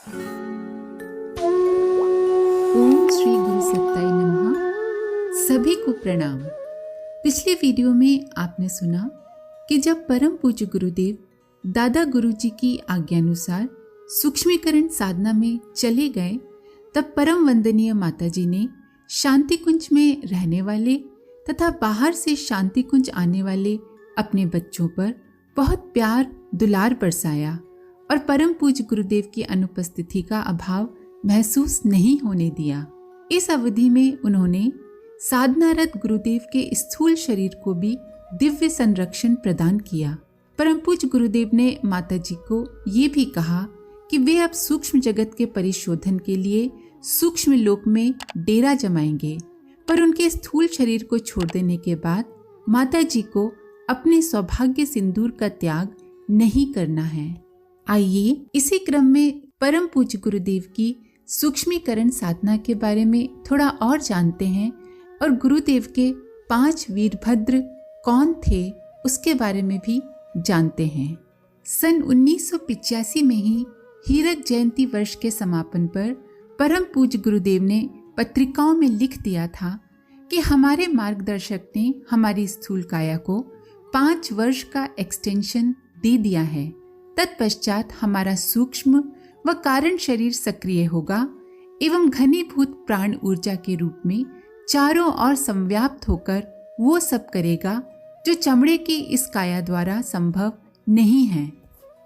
ओम श्री गुरु सत्ताई नमः। सभी को प्रणाम। पिछले वीडियो में आपने सुना कि जब परम पूज्य गुरुदेव दादा गुरुजी की आज्ञानुसार सूक्ष्मीकरण साधना में चले गए, तब परम वंदनीय माताजी ने शांति कुंज में रहने वाले तथा बाहर से शांति कुंज आने वाले अपने बच्चों पर बहुत प्यार दुलार बरसाया और परम पूज्य गुरुदेव की अनुपस्थिति का अभाव महसूस नहीं होने दिया। इस अवधि में उन्होंने साधनारत गुरुदेव के स्थूल शरीर को भी दिव्य संरक्षण प्रदान किया। परम पूज्य गुरुदेव ने माताजी को ये भी कहा कि वे अब सूक्ष्म जगत के परिशोधन के लिए सूक्ष्म लोक में डेरा जमाएंगे, पर उनके स्थूल शरीर को छोड़ देने के बाद माताजी को अपने सौभाग्य सिंदूर का त्याग नहीं करना है। आइए इसी क्रम में परम पूज्य गुरुदेव की सूक्ष्मीकरण साधना के बारे में थोड़ा और जानते हैं और गुरुदेव के 5 वीरभद्र कौन थे उसके बारे में भी जानते हैं। सन 1985 में ही हीरक जयंती वर्ष के समापन पर परम पूज्य गुरुदेव ने पत्रिकाओं में लिख दिया था कि हमारे मार्गदर्शक ने हमारी स्थूल काया को 5 वर्ष का एक्सटेंशन दे दिया है। तत्पश्चात हमारा सूक्ष्म व कारण शरीर सक्रिय होगा एवं घनीभूत प्राण ऊर्जा के रूप में चारों ओर संव्याप्त होकर वो सब करेगा जो चमड़े की इस काया द्वारा संभव नहीं है।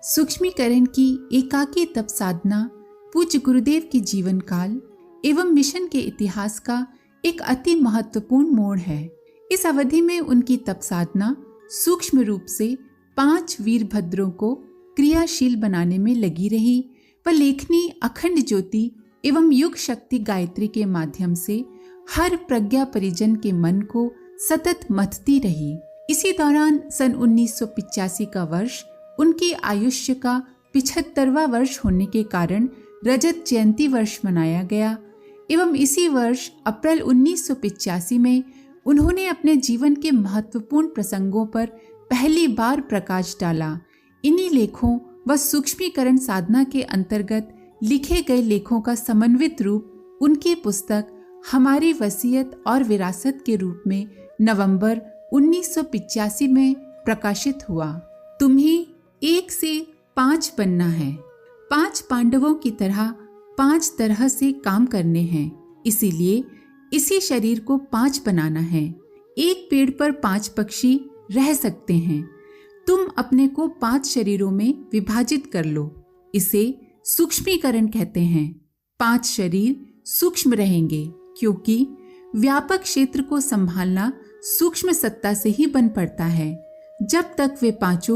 सूक्ष्मीकरण की एकाकी तप साधना पूज्य गुरुदेव के जीवन काल एवं मिशन के इतिहास का एक अति महत्वपूर्ण मोड़ है। इस अवधि में उनकी तप साधना सूक्ष्म रूप से 5 वीरभद्रों को क्रियाशील बनाने में लगी रही, पर लेखनी अखंड ज्योति एवं युग शक्ति गायत्री के माध्यम से हर प्रज्ञा परिजन के मन को सतत मथती रही। इसी दौरान सन 1985 का वर्ष उनके आयुष्य का 75वां वर्ष होने के कारण रजत जयंती वर्ष मनाया गया एवं इसी वर्ष अप्रैल 1985 में उन्होंने अपने जीवन के महत्वपूर्ण प्रसंगों पर पहली बार प्रकाश डाला। इन्हीं लेखों व सूक्ष्मीकरण साधना के अंतर्गत लिखे गए लेखों का समन्वित रूप उनकी पुस्तक हमारी वसीयत और विरासत के रूप में नवंबर 1985 में प्रकाशित हुआ। तुम्हें 1 से 5 बनना है। 5 पांडवों की तरह 5 तरह से काम करने हैं, इसीलिए इसी शरीर को 5 बनाना है। एक पेड़ पर 5 पक्षी रह सकते हैं। तुम अपने को 5 शरीरों में विभाजित कर लो। इसे सूक्ष्मीकरण कहते हैं। 5 शरीर सूक्ष्म रहेंगे क्योंकि व्यापक क्षेत्र को संभालना सूक्ष्म सत्ता से ही बन पड़ता है। जब तक वे 5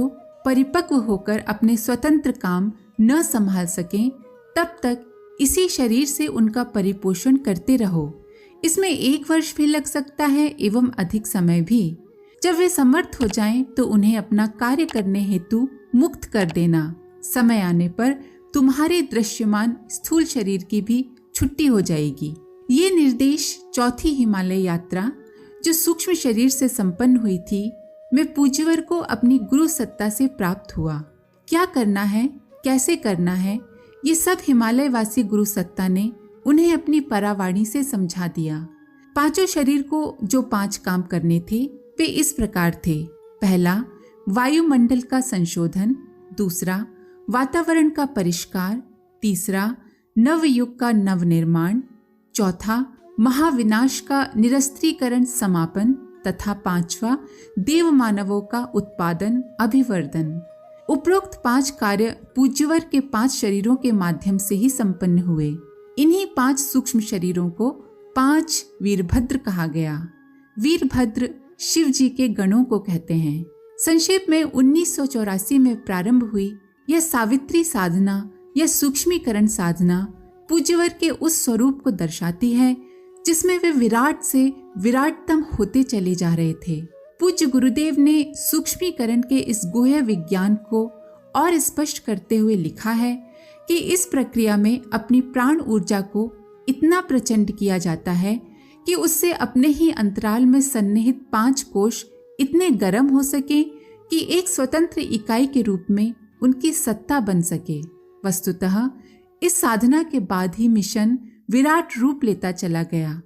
परिपक्व होकर अपने स्वतंत्र काम न संभाल सकें, तब तक इसी शरीर से उनका परिपोषण करते रहो। इसमें 1 वर्ष भी लग सकता है एवं अधिक समय भी। जब वे समर्थ हो जाएं, तो उन्हें अपना कार्य करने हेतु मुक्त कर देना। समय आने पर तुम्हारे दृश्यमान स्थूल शरीर की भी छुट्टी हो जाएगी। ये निर्देश चौथी हिमालय यात्रा जो सूक्ष्म शरीर से संपन्न हुई थी, में पूज्यवर को अपनी गुरु सत्ता से प्राप्त हुआ। क्या करना है, कैसे करना है, ये सब हिमालय वासी गुरु सत्ता ने उन्हें अपनी परावाणी से समझा दिया। 5 शरीर को जो 5 काम करने थे वे इस प्रकार थे। पहला, वायुमंडल का संशोधन। दूसरा, वातावरण का परिष्कार। तीसरा, नवयुग का नवनिर्माण। चौथा, महाविनाश का निरस्त्रीकरण समापन तथा 5वां, देव मानवों का उत्पादन अभिवर्धन। उपरोक्त 5 कार्य पूज्यवर के 5 शरीरों के माध्यम से ही संपन्न हुए। इन्हीं 5 सूक्ष्म शरीरों को 5 वीरभद्र कहा गया। वीरभद्र शिव जी के गणों को कहते हैं। संक्षेप में 1984 में प्रारंभ हुई यह सावित्री साधना या सूक्ष्मीकरण साधना पूज्यवर के उस स्वरूप को दर्शाती है जिसमें वे विराट से विराटतम होते चले जा रहे थे। पूज्य गुरुदेव ने सूक्ष्मीकरण के इस गुह्य विज्ञान को और स्पष्ट करते हुए लिखा है कि इस प्रक्रिया में अपनी प्राण ऊर्जा को इतना प्रचंड किया जाता है कि उससे अपने ही अंतराल में सन्निहित 5 कोश इतने गर्म हो सके कि एक स्वतंत्र इकाई के रूप में उनकी सत्ता बन सके। वस्तुतः इस साधना के बाद ही मिशन विराट रूप लेता चला गया।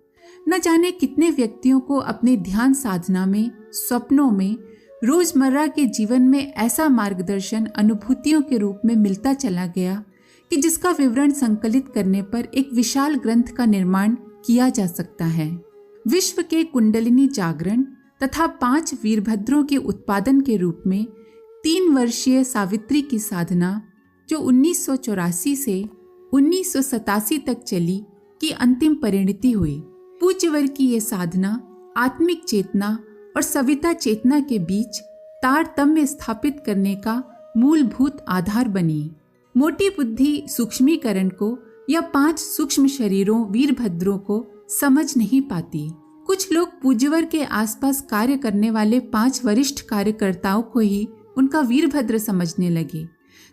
न जाने कितने व्यक्तियों को अपने ध्यान साधना में, स्वप्नों में, रोजमर्रा के जीवन में ऐसा मार्गदर्शन अनुभूतियों के रूप में मिलता चला गया कि जिसका विवरण संकलित करने पर एक विशाल ग्रंथ का निर्माण किया जा सकता है। विश्व के कुंडलिनी जागरण तथा 5 वीरभद्रों के उत्पादन के रूप में 3 वर्षीय सावित्री की साधना, जो 1984 से 1987 तक चली, की अंतिम परिणति हुई। पूज्यवर की ये साधना आत्मिक चेतना और सविता चेतना के बीच तारतम्य स्थापित करने का मूलभूत आधार बनी। मोटी बुद्धि सूक्ष्मीकरण को या 5 सूक्ष्म शरीरों वीरभद्रों को समझ नहीं पाती। कुछ लोग पूज्यवर के आसपास कार्य करने वाले 5 वरिष्ठ कार्यकर्ताओं को ही उनका वीरभद्र समझने लगे,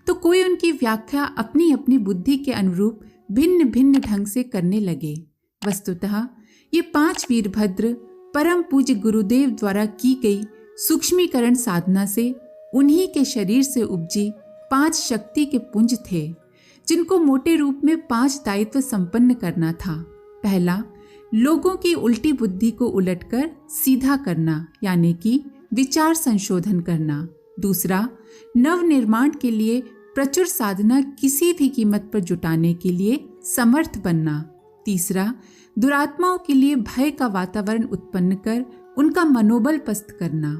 तो कोई उनकी व्याख्या अपनी अपनी बुद्धि के अनुरूप भिन्न भिन्न ढंग से करने लगे। वस्तुतः ये 5 वीरभद्र परम पूज्य गुरुदेव द्वारा की गई सूक्ष्मीकरण साधना से उन्हीं के शरीर से उपजी 5 शक्ति के पुंज थे, जिनको मोटे रूप में 5 दायित्व संपन्न करना था। पहला, लोगों की उल्टी बुद्धि को उलटकर सीधा करना, यानी कि विचार संशोधन करना। दूसरा, नव निर्माण के लिए प्रचुर साधना किसी भी कीमत पर जुटाने के लिए समर्थ बनना। तीसरा, दुरात्माओं के लिए भय का वातावरण उत्पन्न कर उनका मनोबल पस्त करना।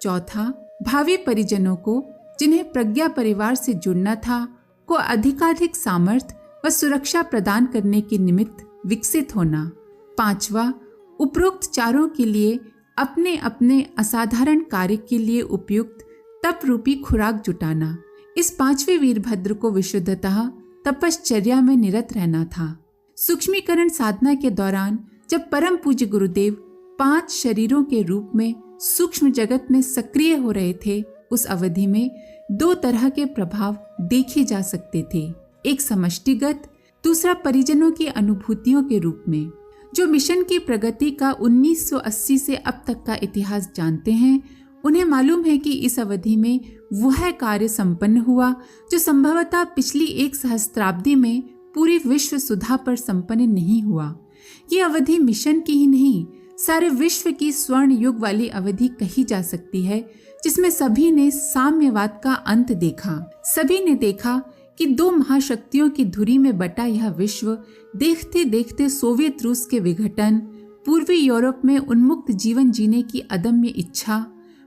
चौथा, भावी परिजनों को, जिन्हें प्रज्ञा परिवार से जुड़ना था, को अधिकाधिक सामर्थ्य व सुरक्षा प्रदान करने के निमित्त विकसित होना। पांचवा, उपरोक्त चारों के लिए अपने अपने असाधारण कार्य के लिए उपयुक्त तप रूपी खुराक जुटाना। इस 5वें वीरभद्र को विशुद्धतः तपश्चर्या में निरत रहना था। सूक्ष्मीकरण साधना के दौरान जब परम पूज्य गुरुदेव 5 शरीरों के रूप में सूक्ष्म जगत में सक्रिय हो रहे थे, उस अवधि में 2 तरह के प्रभाव देखे जा सकते थे। एक समष्टिगत, दूसरा परिजनों की अनुभूतियों के रूप में। जो मिशन की प्रगति का 1980 से अब तक का इतिहास जानते हैं, उन्हें मालूम है कि इस अवधि में वह कार्य संपन्न हुआ जो संभवतः पिछली 1 सहस्त्राब्दी में पूरी विश्व सुधा पर संपन्न नहीं हुआ। ये अवधि मिशन की ही नहीं, सारे विश्व की स्वर्ण युग वाली अवधि कही जा सकती है, जिसमें सभी ने साम्यवाद का अंत देखा। सभी ने देखा कि 2 महाशक्तियों की धुरी में बटा यह विश्व देखते देखते सोवियत रूस के विघटन, पूर्वी यूरोप में उन्मुक्त जीवन जीने की अदम्य इच्छा,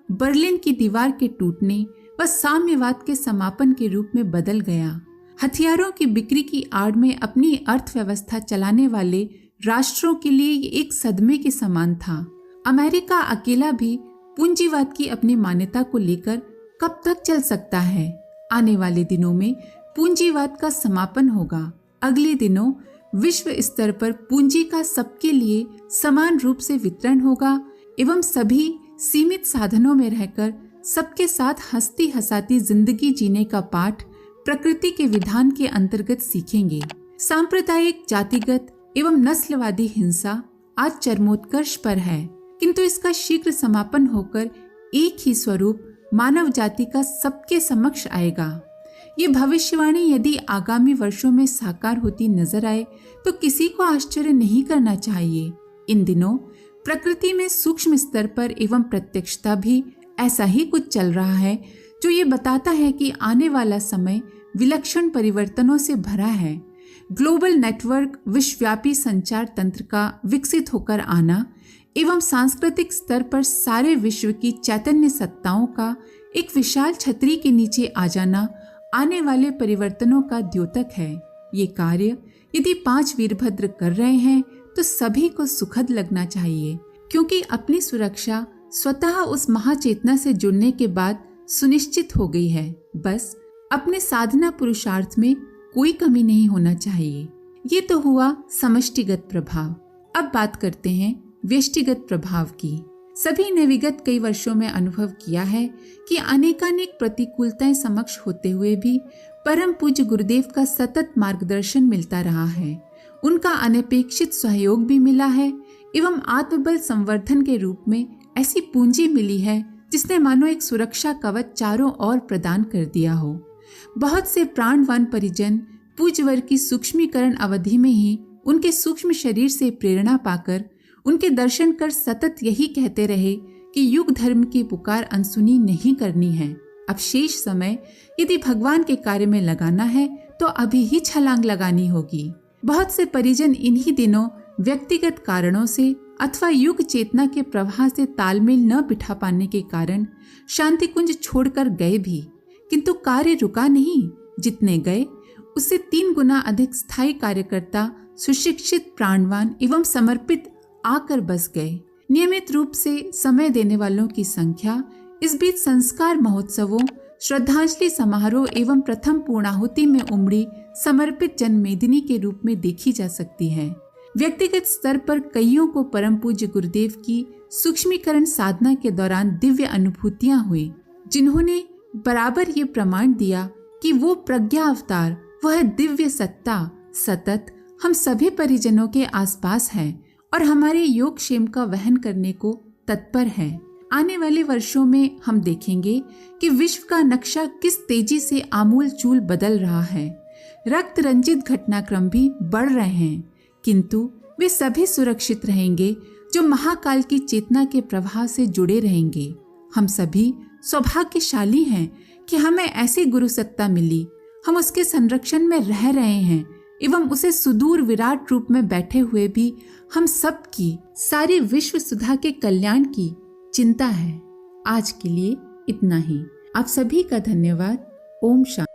बर्लिन की दीवार के टूटने व साम्यवाद के समापन के रूप में बदल गया। हथियारों की बिक्री की आड़ में अपनी अर्थव्यवस्था चलाने वाले राष्ट्रों के लिए ये एक सदमे के समान था। अमेरिका अकेला भी पूंजीवाद की अपनी मान्यता को लेकर कब तक चल सकता है? आने वाले दिनों में पूंजीवाद का समापन होगा। अगले दिनों विश्व स्तर पर पूंजी का सबके लिए समान रूप से वितरण होगा एवं सभी सीमित साधनों में रहकर सबके साथ हंसती हंसाती जिंदगी जीने का पाठ प्रकृति के विधान के अंतर्गत सीखेंगे। सांप्रदायिक, जातिगत एवं नस्लवादी हिंसा आज चरमोत्कर्ष पर है, किंतु इसका शीघ्र समापन होकर एक ही स्वरूप मानव जाति का सबके समक्ष आएगा। ये भविष्यवाणी यदि आगामी वर्षों में साकार होती नजर आए तो किसी को आश्चर्य नहीं करना चाहिए। इन दिनों प्रकृति में सूक्ष्म स्तर पर एवं प्रत्यक्षता भी ऐसा ही कुछ चल रहा है, जो ये बताता है कि आने वाला समय विलक्षण परिवर्तनों से भरा है। ग्लोबल नेटवर्क, विश्वव्यापी संचार तंत्र का विकसित होकर आना एवं सांस्कृतिक स्तर पर सारे विश्व की चैतन्य सत्ताओं का एक विशाल छतरी के नीचे आ जाना आने वाले परिवर्तनों का द्योतक है। ये कार्य यदि 5 वीरभद्र कर रहे हैं तो सभी को सुखद लगना चाहिए, क्योंकि अपनी सुरक्षा स्वतः उस महाचेतना से जुड़ने के बाद सुनिश्चित हो गई है। बस अपने साधना पुरुषार्थ में कोई कमी नहीं होना चाहिए। ये तो हुआ समष्टिगत प्रभाव। अब बात करते हैं व्यष्टिगत प्रभाव की। सभी ने विगत कई वर्षों में अनुभव किया है कि अनेकानेक प्रतिकूलताएं समक्ष होते हुए भी परम पूज्य गुरुदेव का सतत मार्गदर्शन मिलता रहा है। उनका अनपेक्षित सहयोग भी मिला है एवं आत्मबल संवर्धन के रूप में ऐसी पूंजी मिली है जिसने मानो एक सुरक्षा कवच चारों ओर प्रदान कर दिया हो। बहुत से प्राणवान परिजन पूज्यवर की सूक्ष्मीकरण अवधि में ही उनके सूक्ष्म शरीर से प्रेरणा पाकर उनके दर्शन कर सतत यही कहते रहे कि युग धर्म की पुकार अनसुनी नहीं करनी है। अब शेष समय यदि भगवान के कार्य में लगाना है तो अभी ही छलांग लगानी होगी। बहुत से परिजन इन्हीं दिनों व्यक्तिगत कारणों से अथवा युग चेतना के प्रवाह से तालमेल न बिठा पाने के कारण शांति कुंज छोड़कर गए भी, किंतु कार्य रुका नहीं। जितने गए उससे 3 गुना अधिक स्थायी कार्यकर्ता सुशिक्षित, प्राणवान एवं समर्पित आकर बस गए। नियमित रूप से समय देने वालों की संख्या इस बीच संस्कार महोत्सवों, श्रद्धांजलि समारोह एवं प्रथम पूर्णाहुति में उमड़ी समर्पित जनमेदिनी के रूप में देखी जा सकती है। व्यक्तिगत स्तर पर कईयों को परम पूज्य गुरुदेव की सूक्ष्मीकरण साधना के दौरान दिव्य अनुभूतियां हुई, जिन्होंने बराबर ये प्रमाण दिया कि वो प्रज्ञा अवतार, वह दिव्य सत्ता सतत हम सभी परिजनों के आसपास है और हमारे योगक्षेम का वहन करने को तत्पर है। आने वाले वर्षों में हम देखेंगे कि विश्व का नक्शा किस तेजी से आमूल चूल बदल रहा है। रक्त रंजित घटनाक्रम भी बढ़ रहे हैं, किंतु वे सभी सुरक्षित रहेंगे जो महाकाल की चेतना के प्रवाह से जुड़े रहेंगे। हम सभी सौभाग्यशाली हैं कि हमें ऐसी गुरु सत्ता मिली। हम उसके संरक्षण में रह रहे हैं एवं उसे सुदूर विराट रूप में बैठे हुए भी हम सब की सारी विश्व सुधा के कल्याण की चिंता है। आज के लिए इतना ही। आप सभी का धन्यवाद। ओम शांति।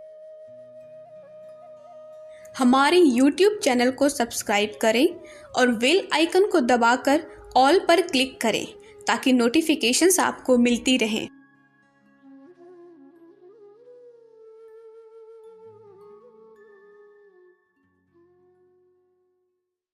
हमारे YouTube चैनल को सब्सक्राइब करें और बेल आइकन को दबाकर ऑल पर क्लिक करें ताकि नोटिफिकेशंस आपको मिलती रहें।